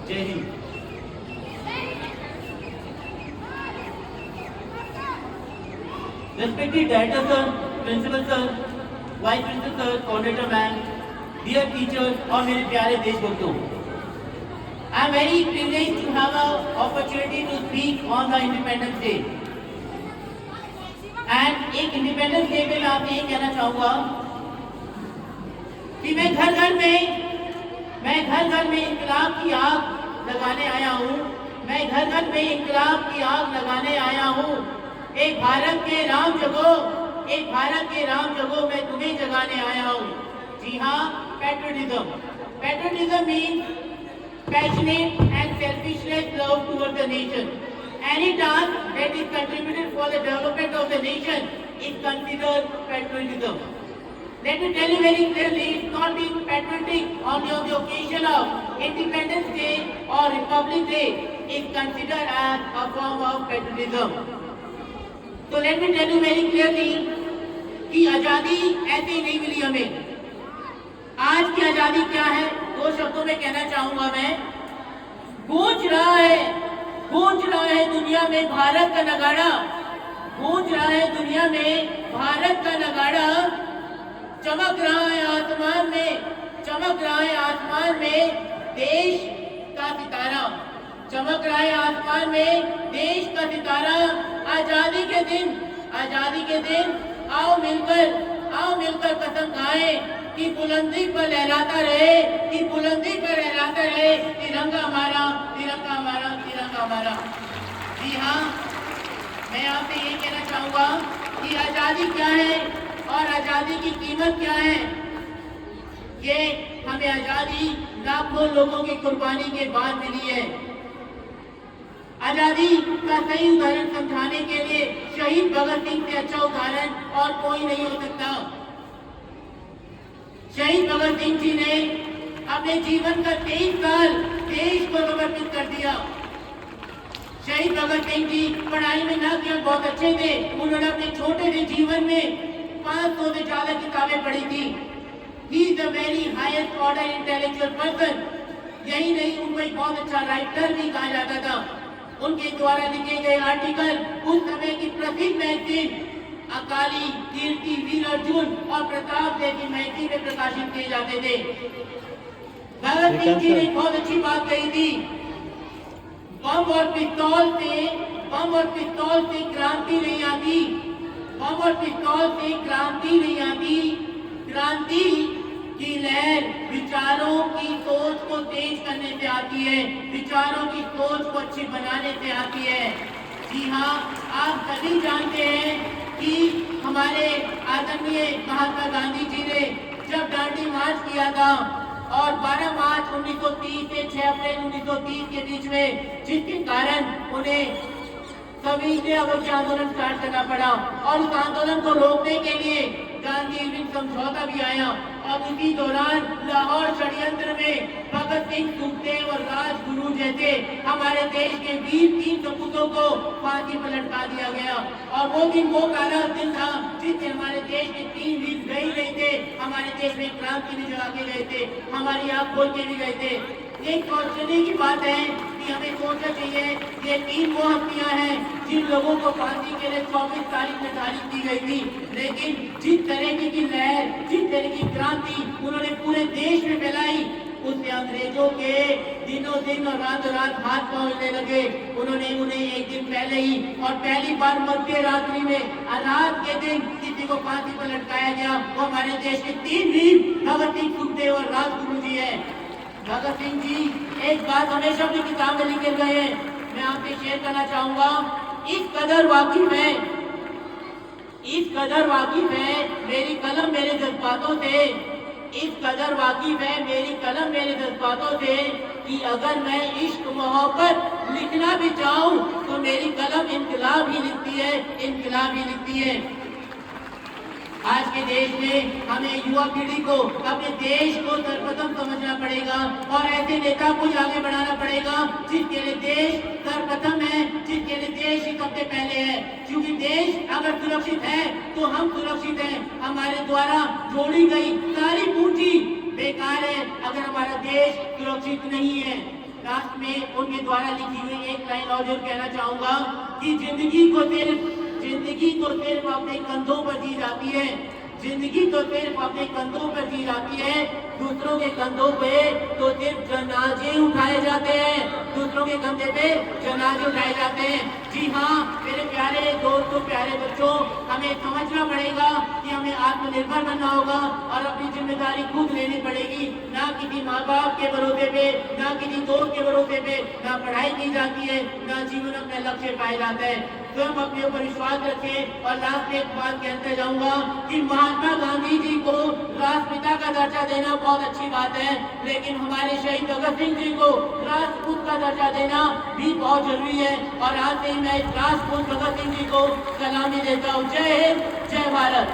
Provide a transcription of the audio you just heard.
जय Hind. Respected Director Sir, Principal Sir, Vice Principal Sir, Coordinator Ma'am, dear teachers और मेरे प्यारे देशभक्तों, I am very privileged to have an opportunity to speak on the Independence Day. And एक Independence Day पे मैं आपसे ये कहना चाहूँगा कि मैं घर घर में इंकलाब की आग लगाने आया हूँ। मैं घर घर में इंकलाब की आग लगाने आया हूँ। एक भारत के राम जगो मैं तुम्हें जगाने आया हूँ। जी हाँ, patriotism means passionate and selfless love towards the nation. Any task that is contributed for the development of the nation is considered patriotism. Let me tell you very clearly, it's not being patriotic on the occasion of Independence Day or Republic Day is considered as a form of patriotism. So let me tell you very clearly कि आजादी ऐसे ही नहीं मिली हमें। आज की आजादी क्या है, दो शब्दों में कहना चाहूंगा मैं। गूंज रहा है दुनिया में भारत का नगाड़ा, गूंज रहा है दुनिया में भारत का नगाड़ा। चमक रहा है आसमान में देश का सितारा, चमक रहा है आसमान में देश का सितारा। आजादी के दिन आओ मिलकर कसम खाए कि बुलंदी पर लहराता रहे तिरंगा हमारा। जी हाँ, मैं आपसे ये कहना चाहूँगा कि आज़ादी क्या है और आज़ादी की कीमत क्या है। ये हमें आज़ादी लाखों लोगों की कुर्बानी के बाद मिली है। आज़ादी का सही उदाहरण समझाने के लिए शहीद भगत सिंह से अच्छा उदाहरण और कोई नहीं हो सकता। शहीद भगत सिंह जी ने अपने जीवन का 23 साल देश को समर्पित कर दिया। शहीद भगत सिंह जी पढ़ाई में ना केवल बहुत अच्छे थे, उन्होंने अपने छोटे से जीवन में 500 से ज्यादा किताबें पढ़ी थी। He is a very highest order intellectual person। यही नहीं, उनको एक बहुत अच्छा राइटर भी कहा जाता था। उनके द्वारा लिखे गए आर्टिकल उस समय की प्रसिद्ध मैगजीन अकाली, कीर्ति, वीर अर्जुन और प्रताप जैसी मैगजीन में प्रकाशित किए जाते थे। भगत सिंह जी ने बहुत अच्छी बात कही थी, बम और पिस्तौल से क्रांति नहीं आती, बम और पिस्तौल से क्रांति नहीं आती। क्रांति की लहर विचारों की सोच को तेज करने से आती है, विचारों की सोच को अच्छी बनाने से आती है। जी हाँ, आप सभी जानते हैं कि हमारे आदरणीय महात्मा गांधी जी ने जब दांडी मार्च किया था और 12 मार्च 1930 से 6 अप्रैल 1930 के बीच में, जिसके कारण उन्हें सभी ने अवश्य आंदोलन स्टार्ट करना पड़ा और उस आंदोलन को रोकने के लिए गांधी इरविन समझौता भी आया। और इसी दौरान लाहौर षड्यंत्र में भगत सिंह, सुखदेव और राजगुरु जैसे हमारे देश के वीर 3 सपूतों को फांसी पर लटका दिया गया। और वो दिन वो काला दिन था जिससे हमारे देश के 3 वीर गए नहीं थे, हमारे देश में क्रांति भी जगा के गए थे, हमारी आंख खोल के भी गए थे। एक सोचने की बात है कि हमें सोचना चाहिए, ये 3 वो हस्तियां हैं जिन लोगों को फांसी के लिए 24 तारीख निर्धारित की गई थी, लेकिन जिस तरह की लहर, जिस तरह की क्रांति उन्होंने पूरे देश में फैलाई, उससे अंग्रेजों के दिनों दिन और रातों रात हाथ पहुंचने लगे। उन्होंने उन्हें एक दिन पहले ही और पहली बार मध्य रात्रि में रात के दिन किसी को फांसी पर लटकाया गया। वो हमारे देश के 3 वीर भगत सिंह, सुखदेव और राजगुरु जी है। भगत सिंह जी एक बात हमेशा अपनी किताब में लिखे गए हैं, मैं आपसे शेयर करना चाहूंगा। इस कदर वाकिफ है मेरी कलम मेरे जज्बातों से, इस कदर वाकिफ है मेरी कलम मेरे जज्बातों से कि अगर मैं इश्क मोहब्बत लिखना भी चाहूं तो मेरी कलम इनकलाब ही लिखती है। आज के देश में हमें युवा पीढ़ी को अपने देश को सर्वप्रथम समझना पड़ेगा और ऐसे नेता को आगे बढ़ाना पड़ेगा जिसके लिए देश सर्वप्रथम है, जिसके लिए देश ही सबसे पहले है। क्योंकि देश अगर सुरक्षित है तो हम सुरक्षित हैं। हमारे द्वारा जोड़ी गई सारी पूंजी बेकार है अगर हमारा देश सुरक्षित नहीं है। लास्ट में उनके द्वारा लिखी हुई एक लाइन और जरूर कहना चाहूंगा कि जिंदगी तो सिर्फ अपने कंधों पर जी जाती है, जिंदगी तो सिर्फ अपने कंधों पर जी जाती है, दूसरों के कंधों पे तो सिर्फ जनाजे उठाए जाते हैं, दूसरों के कंधे पे जनाजे उठाए जाते हैं। जी हाँ मेरे प्यारे दोस्तों, प्यारे बच्चों, हमें समझना पड़ेगा कि हमें आत्मनिर्भर बनना होगा और अपनी जिम्मेदारी खुद लेनी पड़ेगी, ना किसी माँ बाप के भरोसे पे, ना किसी दोस्त के भरोसे पे, ना पढ़ाई की जाती है, ना जीवन अपना लक्ष्य पाया जाता है। तो हम अपने ऊपर विश्वास रखें। और लास्ट में एक बात कहते जाऊंगा कि महात्मा गांधी जी को राष्ट्रपिता का दर्जा देना बहुत अच्छी बात है, लेकिन हमारे शहीद भगत सिंह जी को राष्ट्रपूत का दर्जा देना भी बहुत जरूरी है। और आज से ही मैं इस राष्ट्रपूत भगत सिंह जी को सलामी देता हूँ। जय हिंद, जय भारत।